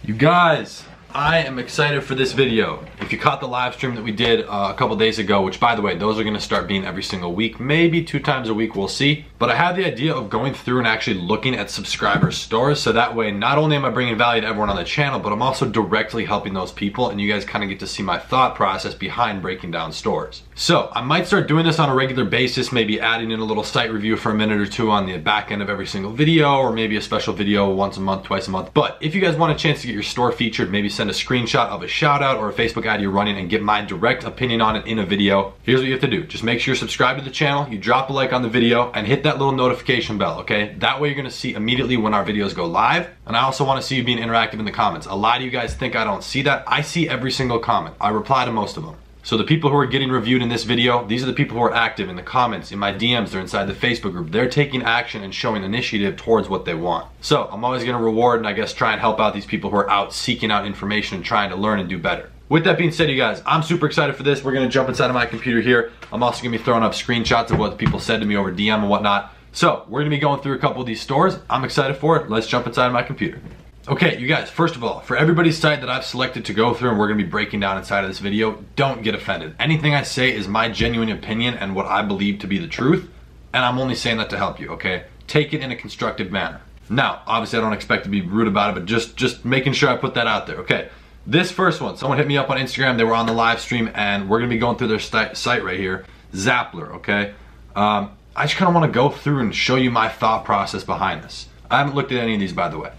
You guys, I am excited for this video. If you caught the live stream that we did a couple days ago, which by the way, those are gonna start being every single week, maybe 2 times a week, we'll see. But I had the idea of going through and actually looking at subscriber stores, so that way not only am I bringing value to everyone on the channel, but I'm also directly helping those people, and you guys kind of get to see my thought process behind breaking down stores. So I might start doing this on a regular basis, maybe adding in a little site review for a minute or two on the back end of every single video, or maybe a special video once a month, twice a month. But if you guys want a chance to get your store featured, maybe send a screenshot of a shout out or a Facebook ad you're running and get my direct opinion on it in a video. Here's what you have to do. Just make sure you're subscribed to the channel, you drop a like on the video, and hit that little notification bell, okay? That way you're gonna see immediately when our videos go live. And I also wanna see you being interactive in the comments. A lot of you guys think I don't see that. I see every single comment. I reply to most of them. So the people who are getting reviewed in this video, these are the people who are active in the comments, in my DMs, they're inside the Facebook group. They're taking action and showing initiative towards what they want. So I'm always gonna reward and I guess try and help out these people who are out seeking out information and trying to learn and do better. With that being said, you guys, I'm super excited for this. We're gonna jump inside of my computer here. I'm also gonna be throwing up screenshots of what the people said to me over DM and whatnot. So we're gonna be going through a couple of these stores. I'm excited for it. Let's jump inside of my computer. Okay, you guys, first of all, for everybody's site that I've selected to go through and we're gonna be breaking down inside of this video, don't get offended. Anything I say is my genuine opinion and what I believe to be the truth, and I'm only saying that to help you, okay? Take it in a constructive manner. Now, obviously I don't expect to be rude about it, but just making sure I put that out there, okay? This first one, someone hit me up on Instagram, they were on the live stream, and we're gonna be going through their site right here, ZapLer, okay? I just kinda wanna go through and show you my thought process behind this. I haven't looked at any of these, by the way.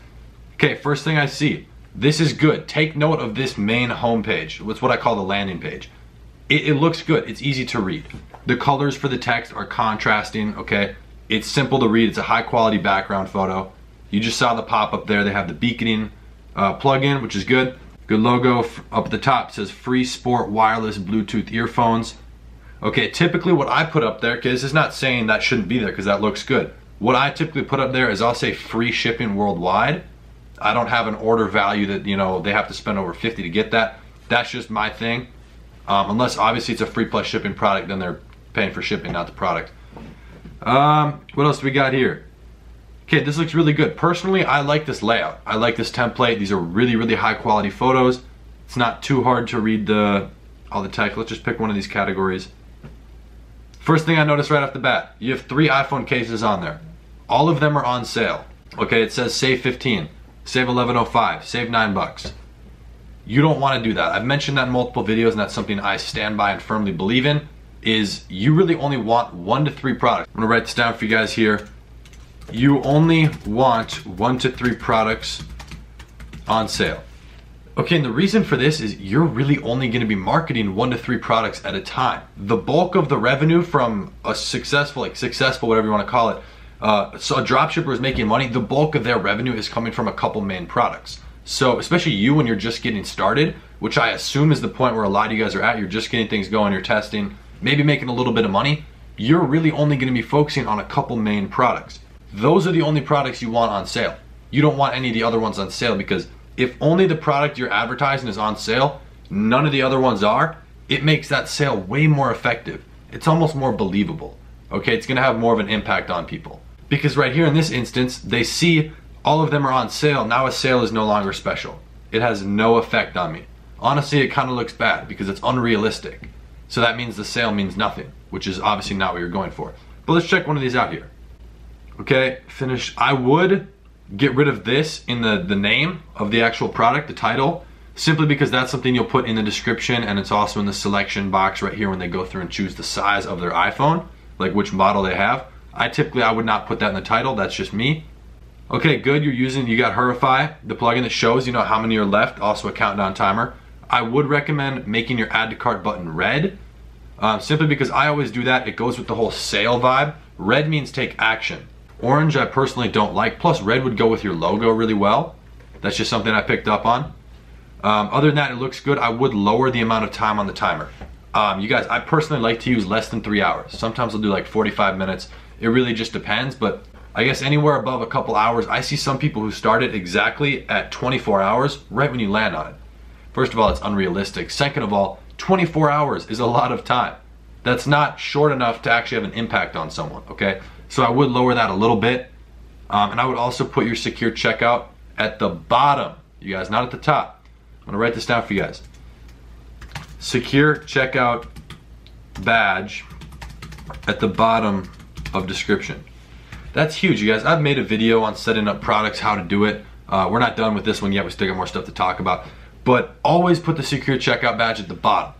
Okay, first thing I see, this is good. Take note of this main homepage. It's what I call the landing page. It looks good, it's easy to read. The colors for the text are contrasting, okay? It's simple to read, it's a high quality background photo. You just saw the pop-up there, they have the beaconing plugin, which is good. Good logo. Up at the top says free sport wireless Bluetooth earphones. Okay, typically what I put up there, because this is not saying that shouldn't be there because that looks good. What I typically put up there is I'll say free shipping worldwide. I don't have an order value that, you know, they have to spend over 50 to get that. That's just my thing. Unless obviously it's a free plus shipping product, then they're paying for shipping, not the product. What else do we got here? Okay, this looks really good. Personally, I like this layout. I like this template. These are really, really high quality photos. It's not too hard to read all the text. Let's just pick one of these categories. First thing I noticed right off the bat, you have 3 iPhone cases on there. All of them are on sale. Okay, it says save 15. Save 11.05, save $9. You don't want to do that. I've mentioned that in multiple videos, and that's something I stand by and firmly believe in, is you really only want 1 to 3 products. I'm gonna write this down for you guys here. You only want 1 to 3 products on sale. Okay, and the reason for this is you're really only gonna be marketing 1 to 3 products at a time. The bulk of the revenue from a successful, whatever you wanna call it, so a dropshipper is making money, the bulk of their revenue is coming from a couple main products. So especially you when you're just getting started, which I assume is the point where a lot of you guys are at, you're just getting things going, you're testing, maybe making a little bit of money, you're really only gonna be focusing on a couple main products. Those are the only products you want on sale. You don't want any of the other ones on sale, because if only the product you're advertising is on sale, none of the other ones are, it makes that sale way more effective. It's almost more believable. Okay, it's gonna have more of an impact on people. Because right here in this instance, they see all of them are on sale. Now a sale is no longer special. It has no effect on me. Honestly, it kind of looks bad because it's unrealistic. So that means the sale means nothing, which is obviously not what you're going for. But let's check one of these out here. Okay, finish. I would get rid of this in the name of the actual product, the title, simply because that's something you'll put in the description, and it's also in the selection box right here when they go through and choose the size of their iPhone, like which model they have. I would not put that in the title, that's just me. Okay, good, you got Hurify, the plugin that shows, you know, how many are left, also a countdown timer. I would recommend making your add to cart button red, simply because I always do that. It goes with the whole sale vibe. Red means take action. Orange I personally don't like, plus red would go with your logo really well. That's just something I picked up on. Other than that, it looks good. I would lower the amount of time on the timer. You guys, I personally like to use less than 3 hours. Sometimes I'll do like 45 minutes. It really just depends, but I guess anywhere above a couple hours. I see some people who start it exactly at 24 hours right when you land on it. First of all, it's unrealistic. Second of all, 24 hours is a lot of time. That's not short enough to actually have an impact on someone, okay? So I would lower that a little bit. And I would also put your secure checkout at the bottom you guys, not at the top. I'm gonna write this down for you guys. Secure checkout badge at the bottom of description. That's huge, you guys. I've made a video on setting up products, how to do it. We're not done with this one yet. We still got more stuff to talk about. But always put the secure checkout badge at the bottom.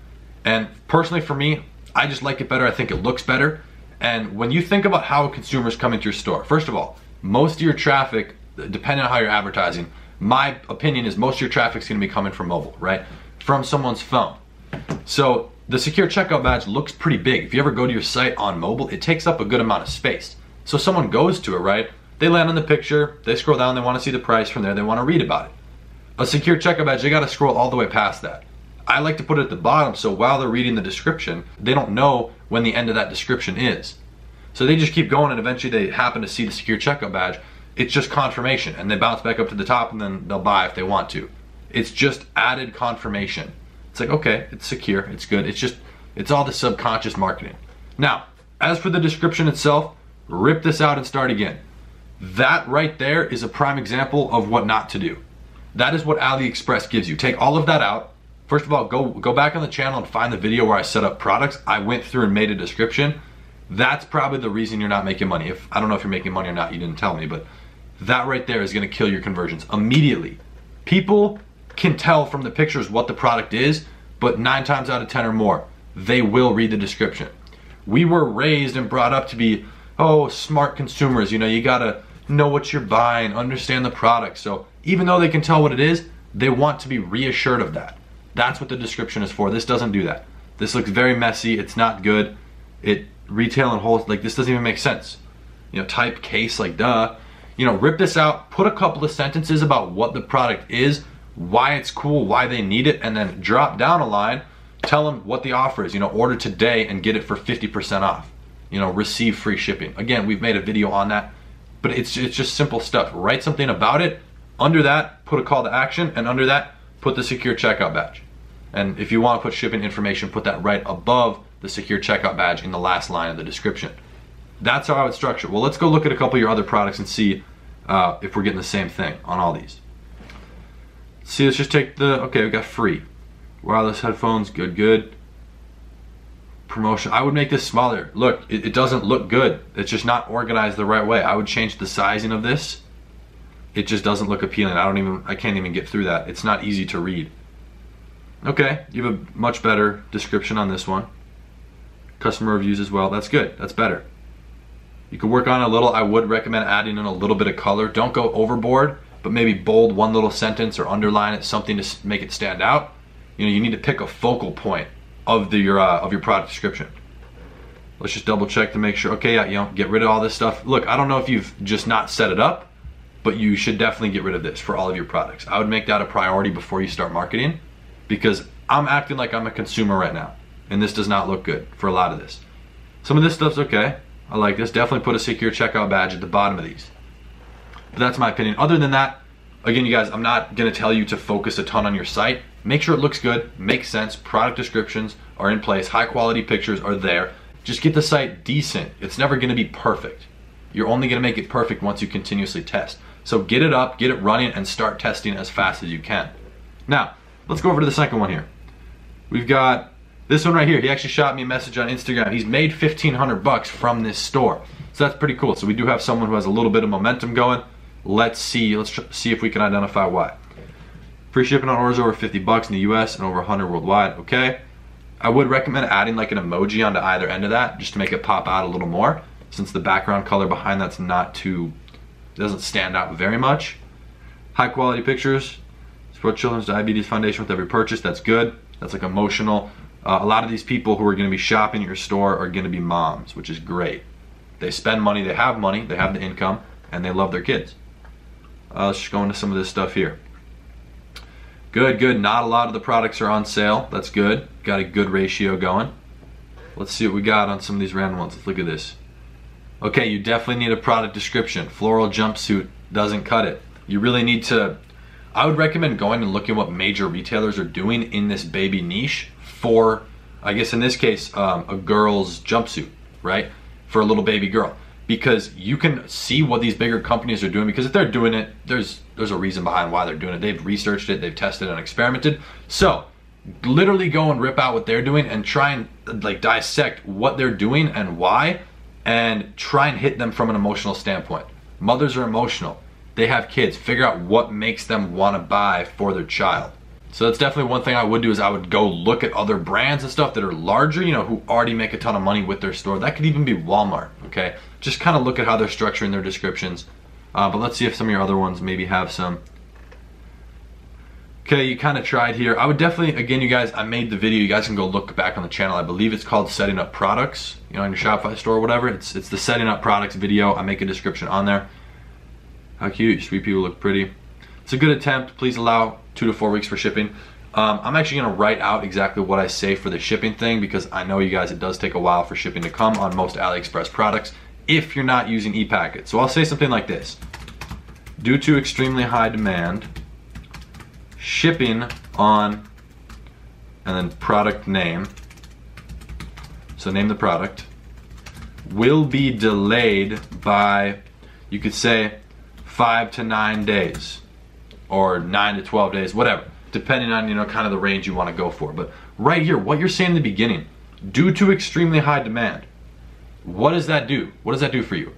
And personally for me, I just like it better. I think it looks better. And when you think about how consumers come into your store, first of all, most of your traffic, depending on how you're advertising, my opinion is most of your traffic is going to be coming from mobile, right? From someone's phone. So the secure checkout badge looks pretty big. If you ever go to your site on mobile, it takes up a good amount of space. So someone goes to it, right? They land on the picture, they scroll down, they want to see the price. From there, they want to read about it. A secure checkout badge, they got to scroll all the way past that. I like to put it at the bottom so while they're reading the description, they don't know when the end of that description is. So they just keep going and eventually they happen to see the secure checkout badge. It's just confirmation and they bounce back up to the top and then they'll buy if they want to. It's just added confirmation. It's like, okay, it's secure, it's good. It's all the subconscious marketing. Now, as for the description itself, rip this out and start again. That right there is a prime example of what not to do. That is what AliExpress gives you. Take all of that out. First of all, go back on the channel and find the video where I set up products. I went through and made a description. That's probably the reason you're not making money. I don't know if you're making money or not, you didn't tell me, but that right there is gonna kill your conversions immediately. People can tell from the pictures what the product is, but 9 times out of 10 or more, they will read the description. We were raised and brought up to be, oh, smart consumers. You know, you gotta know what you're buying, understand the product. So even though they can tell what it is, they want to be reassured of that. That's what the description is for. This doesn't do that. This looks very messy. It's not good. Retail and wholesale, like this doesn't even make sense. You know, type case, like duh. You know, rip this out, put a couple of sentences about what the product is, why it's cool, why they need it, and then drop down a line, tell them what the offer is. You know, order today and get it for 50% off. You know, receive free shipping. Again, we've made a video on that, but it's just simple stuff. Write something about it. Under that, put a call to action, and under that, put the secure checkout badge. And if you want to put shipping information, put that right above the secure checkout badge in the last line of the description. That's how I would structure. Well, let's go look at a couple of your other products and see if we're getting the same thing on all these. See, let's just take okay, we got free. Wireless headphones, good. Promotion, I would make this smaller. Look, it doesn't look good. It's just not organized the right way. I would change the sizing of this. It just doesn't look appealing. I can't even get through that. It's not easy to read. Okay, you have a much better description on this one. Customer reviews as well, that's good, that's better. You could work on it a little. I would recommend adding in a little bit of color. Don't go overboard, but maybe bold one little sentence or underline it, something to make it stand out. You know, you need to pick a focal point of your product description. Let's just double check to make sure. Okay, yeah, you know, get rid of all this stuff. Look, I don't know if you've just not set it up, but you should definitely get rid of this for all of your products. I would make that a priority before you start marketing, because I'm acting like I'm a consumer right now, and this does not look good for a lot of this. Some of this stuff's okay. I like this. Definitely put a secure checkout badge at the bottom of these. But that's my opinion. Other than that, again, you guys, I'm not gonna tell you to focus a ton on your site. Make sure it looks good, makes sense, product descriptions are in place, high quality pictures are there. Just get the site decent. It's never gonna be perfect. You're only gonna make it perfect once you continuously test. So get it up, get it running, and start testing as fast as you can. Now, let's go over to the second one here. We've got this one right here. He actually shot me a message on Instagram. He's made 1,500 bucks from this store. So that's pretty cool. So we do have someone who has a little bit of momentum going. Let's see if we can identify why. Free shipping on orders over 50 bucks in the US and over 100 worldwide, okay. I would recommend adding like an emoji onto either end of that just to make it pop out a little more, since the background color behind that's not too, doesn't stand out very much. High quality pictures. Support Children's Diabetes Foundation with every purchase, that's good. That's like emotional. A lot of these people who are gonna be shopping at your store are gonna be moms, which is great. They spend money, they have the income, and they love their kids. Let's just go into some of this stuff here. Good, not a lot of the products are on sale, that's good. Got a good ratio going. Let's see what we got on some of these random ones. Let's look at this. Okay, you definitely need a product description. Floral jumpsuit doesn't cut it. You really need to, I would recommend going and looking what major retailers are doing in this baby niche for, I guess in this case, a girl's jumpsuit, right? For a little baby girl. because you can see what these bigger companies are doing, because if they're doing it, there's a reason behind why they're doing it. They've researched it, they've tested and experimented. So literally go and rip out what they're doing and try and like dissect what they're doing and why, and try and hit them from an emotional standpoint. Mothers are emotional. They have kids. Figure out what makes them want to buy for their child. So that's definitely one thing I would do, is I would go look at other brands and stuff that are larger, you know, who already make a ton of money with their store. That could even be Walmart, okay? Just kind of look at how they're structuring their descriptions. But let's see if some of your other ones maybe have some. Okay, you kind of tried here. I would definitely, again, you guys, I made the video. You guys can go look back on the channel. I believe it's called Setting Up Products, you know, in your Shopify store or whatever. It's the Setting Up Products video. I make a description on there. How cute, sweet people look pretty. It's a good attempt. Please allow 2 to 4 weeks for shipping. I'm actually gonna write out exactly what I say for the shipping thing, because I know you guys, it does take a while for shipping to come on most AliExpress products if you're not using ePacket. So I'll say something like this. Due to extremely high demand, shipping on, and then product name, so name the product, will be delayed by, you could say, 5 to 9 days, or 9 to 12 days, whatever, depending on, you know, kind of the range you want to go for. But right here, what you're saying in the beginning, due to extremely high demand, what does that do? What does that do for you?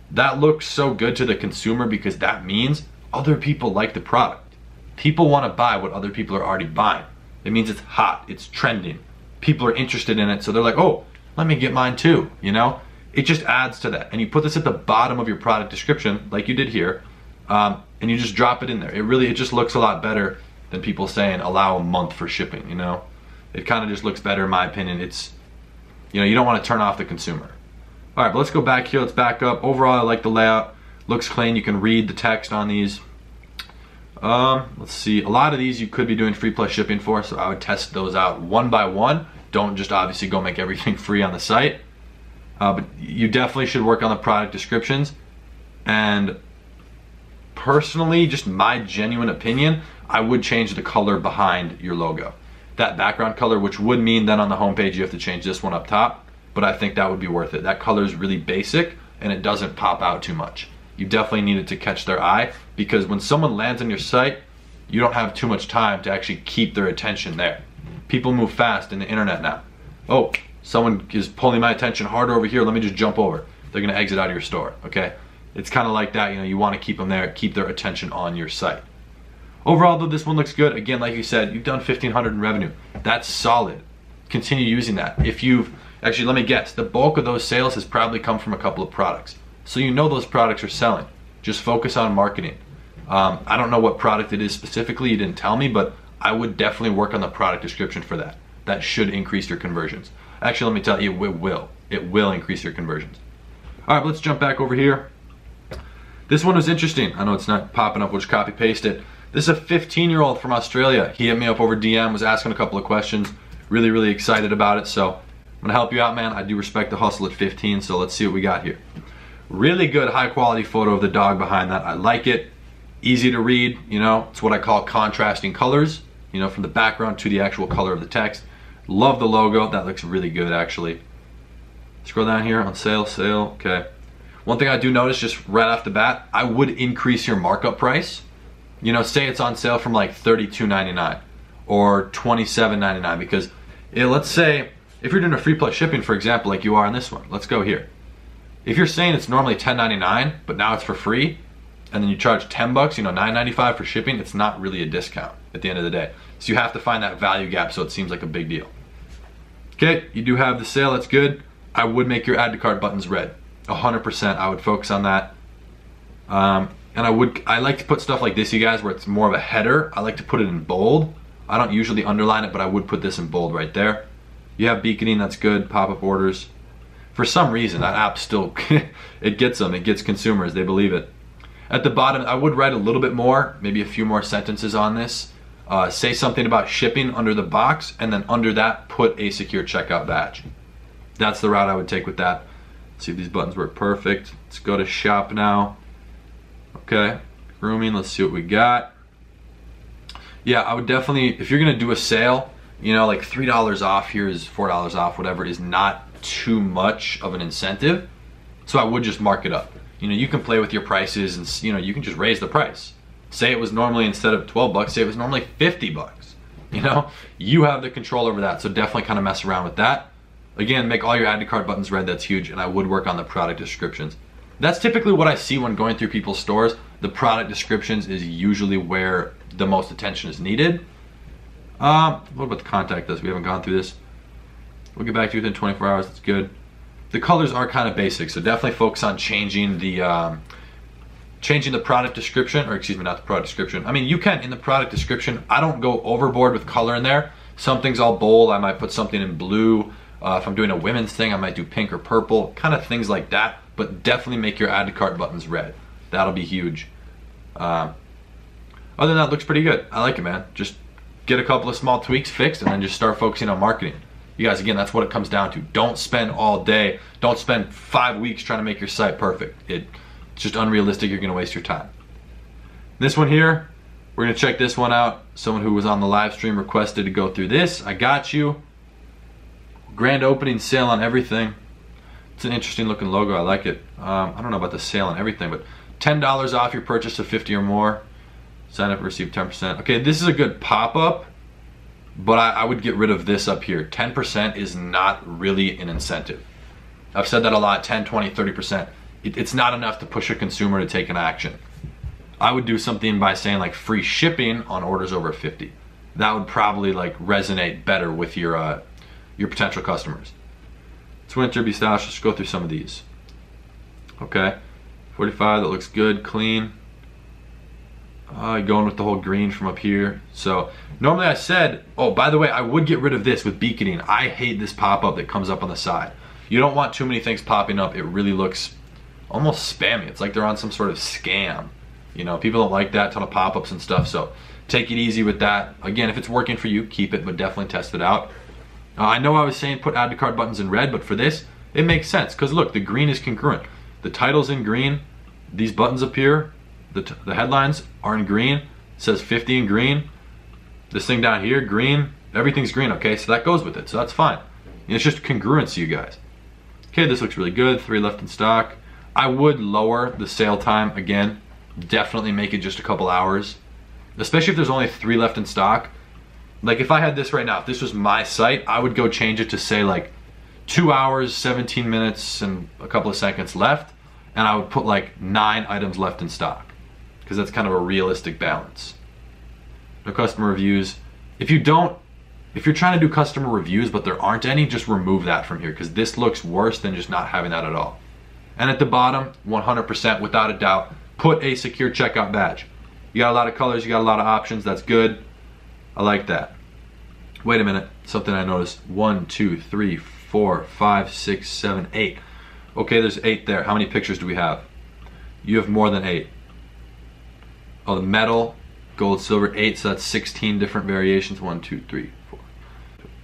That looks so good to the consumer, because that means other people like the product. People want to buy what other people are already buying. It means it's hot, it's trending. People are interested in it, so they're like, oh, let me get mine too, you know? It just adds to that. And you put this at the bottom of your product description, like you did here, and you just drop it in there. It just looks a lot better than people saying allow a month for shipping, you know? It kind of just looks better in my opinion. It's, you know, you don't want to turn off the consumer. All right, but let's go back here, let's back up. Overall, I like the layout. Looks clean, you can read the text on these. Let's see, a lot of these you could be doing free plus shipping for, so I would test those out one by one. Don't just obviously go make everything free on the site. But you definitely should work on the product descriptions. And personally, just my genuine opinion, I would change the color behind your logo. That background color, which would mean then on the homepage you have to change this one up top, but I think that would be worth it. That color is really basic and it doesn't pop out too much. You definitely need it to catch their eye, because when someone lands on your site, you don't have too much time to actually keep their attention there. People move fast in the internet now. Oh, someone is pulling my attention harder over here, let me just jump over. They're gonna exit out of your store, okay? It's kind of like that, you know, you want to keep them there, keep their attention on your site. Overall though, this one looks good. Again, like you said, you've done $1,500 in revenue. That's solid. Continue using that. If you've, actually let me guess, the bulk of those sales has probably come from a couple of products. So you know those products are selling. Just focus on marketing. I don't know what product it is specifically, you didn't tell me, but I would definitely work on the product description for that. That should increase your conversions. Actually, let me tell you, it will. It will increase your conversions. All right, let's jump back over here. This one was interesting. I know it's not popping up, we'll just copy paste it. This is a 15-year-old from Australia. He hit me up over DM, was asking a couple of questions. Really excited about it. So I'm gonna help you out, man. I do respect the hustle at 15, so let's see what we got here. Really good, high quality photo of the dog behind that. I like it. Easy to read, you know. It's what I call contrasting colors, you know, from the background to the actual color of the text. Love the logo. That looks really good, actually. Scroll down here on sale, okay. One thing I do notice just right off the bat, I would increase your markup price. You know, say it's on sale from like $32.99 or $27.99, because let's say if you're doing a free plus shipping, for example, like you are on this one, let's go here. If you're saying it's normally $10.99, but now it's for free, and then you charge 10 bucks, you know, $9.95 for shipping, it's not really a discount at the end of the day. So you have to find that value gap so it seems like a big deal. Okay, you do have the sale, that's good. I would make your add to cart buttons red. 100%, I would focus on that. And I like to put stuff like this, you guys, where it's more of a header. I like to put it in bold. I don't usually underline it, but I would put this in bold right there. You have beaconing, that's good. Pop-up orders. For some reason, that app still, it gets them, it gets consumers, they believe it. At the bottom, I would write a little bit more, maybe a few more sentences on this. Say something about shipping under the box, and then under that, put a secure checkout badge. That's the route I would take with that. Let's see if these buttons work perfect. Let's go to shop now. Okay, grooming, let's see what we got. Yeah, I would definitely, if you're gonna do a sale, you know, like $3 off, here is $4 off, whatever, is not too much of an incentive. So I would just mark it up. You know, you can play with your prices and, you know, you can just raise the price. Say it was normally, instead of 12 bucks, say it was normally 50 bucks. You know, you have the control over that. So definitely kind of mess around with that. Again, make all your add to cart buttons red, that's huge. And I would work on the product descriptions. That's typically what I see when going through people's stores. The product descriptions is usually where the most attention is needed. What about the contact us? We haven't gone through this. We'll get back to you within 24 hours, that's good. The colors are kind of basic, so definitely focus on changing the product description, or excuse me, not the product description. I mean, you can in the product description. I don't go overboard with color in there. Something's all bold, I might put something in blue. If I'm doing a women's thing, I might do pink or purple, kind of things like that. But definitely make your add to cart buttons red. That'll be huge. Other than that, it looks pretty good. I like it, man. Just get a couple of small tweaks fixed and then just start focusing on marketing. You guys, again, that's what it comes down to. Don't spend all day, don't spend 5 weeks trying to make your site perfect. It's just unrealistic, you're gonna waste your time. This one here, we're gonna check this one out. Someone who was on the live stream requested to go through this. I got you. Grand opening sale on everything. It's an interesting looking logo, I like it. I don't know about the sale on everything, but $10 off your purchase of 50 or more. Sign up and receive 10%. Okay, this is a good pop-up, but I would get rid of this up here. 10% is not really an incentive. I've said that a lot, 10, 20, 30%. It's not enough to push a consumer to take an action. I would do something by saying like free shipping on orders over 50. That would probably like resonate better with your potential customers. It's winter, be stylish. Let's go through some of these. Okay, 45, that looks good, clean. Going with the whole green from up here. So normally I said, oh, by the way, I would get rid of this with beaconing. I hate this pop-up that comes up on the side. You don't want too many things popping up. It really looks almost spammy. It's like they're on some sort of scam. You know, people don't like that, ton of pop-ups and stuff. So take it easy with that. Again, if it's working for you, keep it, but definitely test it out. I know I was saying put add to cart buttons in red, but for this, it makes sense. Because look, the green is congruent. The title's in green. These buttons up here, the headlines are in green. It says 50 in green. This thing down here, green. Everything's green, okay? So that goes with it, so that's fine. It's just congruency, you guys. Okay, this looks really good. 3 left in stock. I would lower the sale time again. Definitely make it just a couple hours. Especially if there's only 3 left in stock. Like if I had this right now, if this was my site, I would go change it to say like 2 hours, 17 minutes, and a couple of seconds left. And I would put like 9 items left in stock. Because that's kind of a realistic balance. No customer reviews. If you're trying to do customer reviews but there aren't any, just remove that from here because this looks worse than just not having that at all. And at the bottom, 100% without a doubt, put a secure checkout badge. You got a lot of colors, you got a lot of options, that's good. I like that. Wait a minute, something I noticed. 1, 2, 3, 4, 5, 6, 7, 8. Okay, there's 8 there. How many pictures do we have? You have more than 8. Oh, the metal, gold, silver, 8, so that's 16 different variations. 1, 2, 3, 4,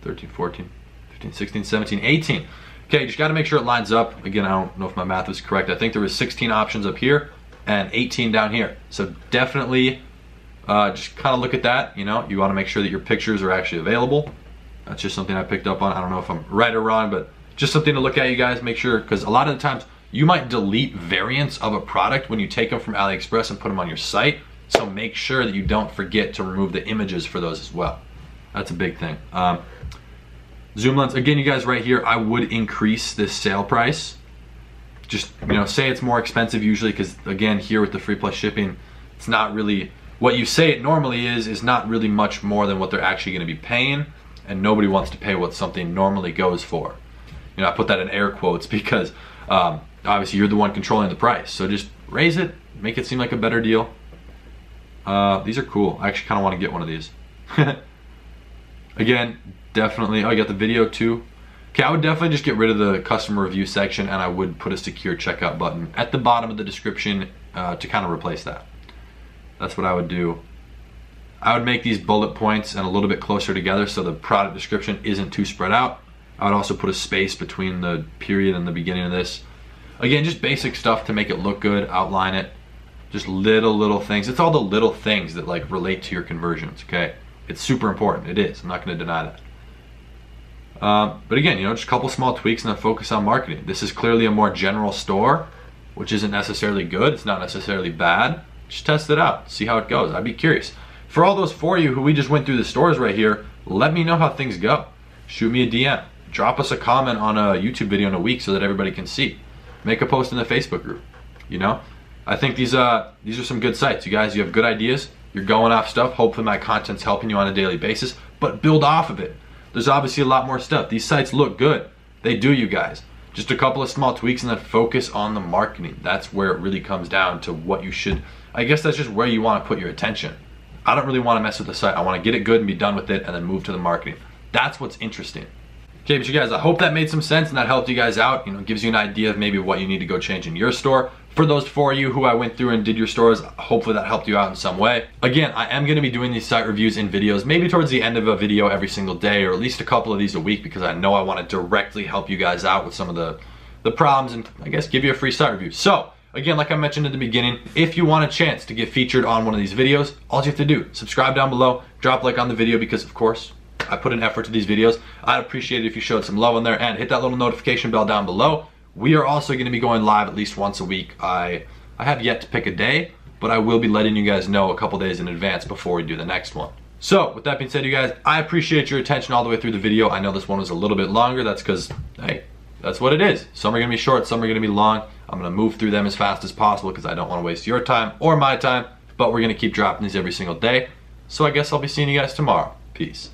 13, 14, 15, 16, 17, 18. Okay, you just gotta make sure it lines up. Again, I don't know if my math is correct. I think there was 16 options up here and 18 down here. So definitely just kind of look at that. You know, you wanna make sure that your pictures are actually available. That's just something I picked up on. I don't know if I'm right or wrong, but just something to look at, you guys. Make sure, because a lot of the times you might delete variants of a product when you take them from AliExpress and put them on your site. So make sure that you don't forget to remove the images for those as well. That's a big thing. Zoom lens, again, you guys, right here, I would increase this sale price. Just, you know, say it's more expensive usually, because again, here with the free plus shipping, it's not really, what you say it normally is not really much more than what they're actually gonna be paying, and nobody wants to pay what something normally goes for. You know, I put that in air quotes because obviously you're the one controlling the price. So just raise it, make it seem like a better deal. These are cool. I actually kind of want to get one of these. Again, definitely, oh, you got the video too. Okay, I would definitely just get rid of the customer review section and I would put a secure checkout button at the bottom of the description to kind of replace that. That's what I would do. I would make these bullet points and a little bit closer together so the product description isn't too spread out. I would also put a space between the period and the beginning of this. Again, just basic stuff to make it look good, outline it. Just little things. It's all the little things that like relate to your conversions, okay? It's super important, it is, I'm not gonna deny that. But again, just a couple small tweaks and then focus on marketing. This is clearly a more general store, which isn't necessarily good. It's not necessarily bad. Just test it out, see how it goes. I'd be curious. For all those for you who we just went through the stores right here, let me know how things go. Shoot me a DM. Drop us a comment on a YouTube video in a week so that everybody can see. Make a post in the Facebook group. I think these are some good sites. You guys, you have good ideas. You're going off stuff. Hopefully my content's helping you on a daily basis, but build off of it. There's obviously a lot more stuff. These sites look good. They do, you guys. Just a couple of small tweaks and then focus on the marketing. That's where it really comes down to what you should, I guess that's just where you want to put your attention. I don't really want to mess with the site. I want to get it good and be done with it and then move to the marketing. That's what's interesting. Okay, but you guys, I hope that made some sense and that helped you guys out. Gives you an idea of maybe what you need to go change in your store. For those for you who I went through and did your stores, hopefully that helped you out in some way. Again, I am going to be doing these site reviews in videos, maybe towards the end of a video every single day, or at least a couple of these a week, because I know I want to directly help you guys out with some of the problems and I guess give you a free site review. So again, like I mentioned at the beginning, if you want a chance to get featured on one of these videos, all you have to do, subscribe down below, drop a like on the video, because of course, I put an effort to these videos. I'd appreciate it if you showed some love on there, and hit that little notification bell down below. We are also going to be going live at least once a week. I have yet to pick a day, but I will be letting you guys know a couple days in advance before we do the next one. So with that being said, you guys, I appreciate your attention all the way through the video. I know this one was a little bit longer. That's because, hey, that's what it is. Some are going to be short, some are going to be long. I'm going to move through them as fast as possible because I don't want to waste your time or my time, but we're going to keep dropping these every single day. So I guess I'll be seeing you guys tomorrow. Peace.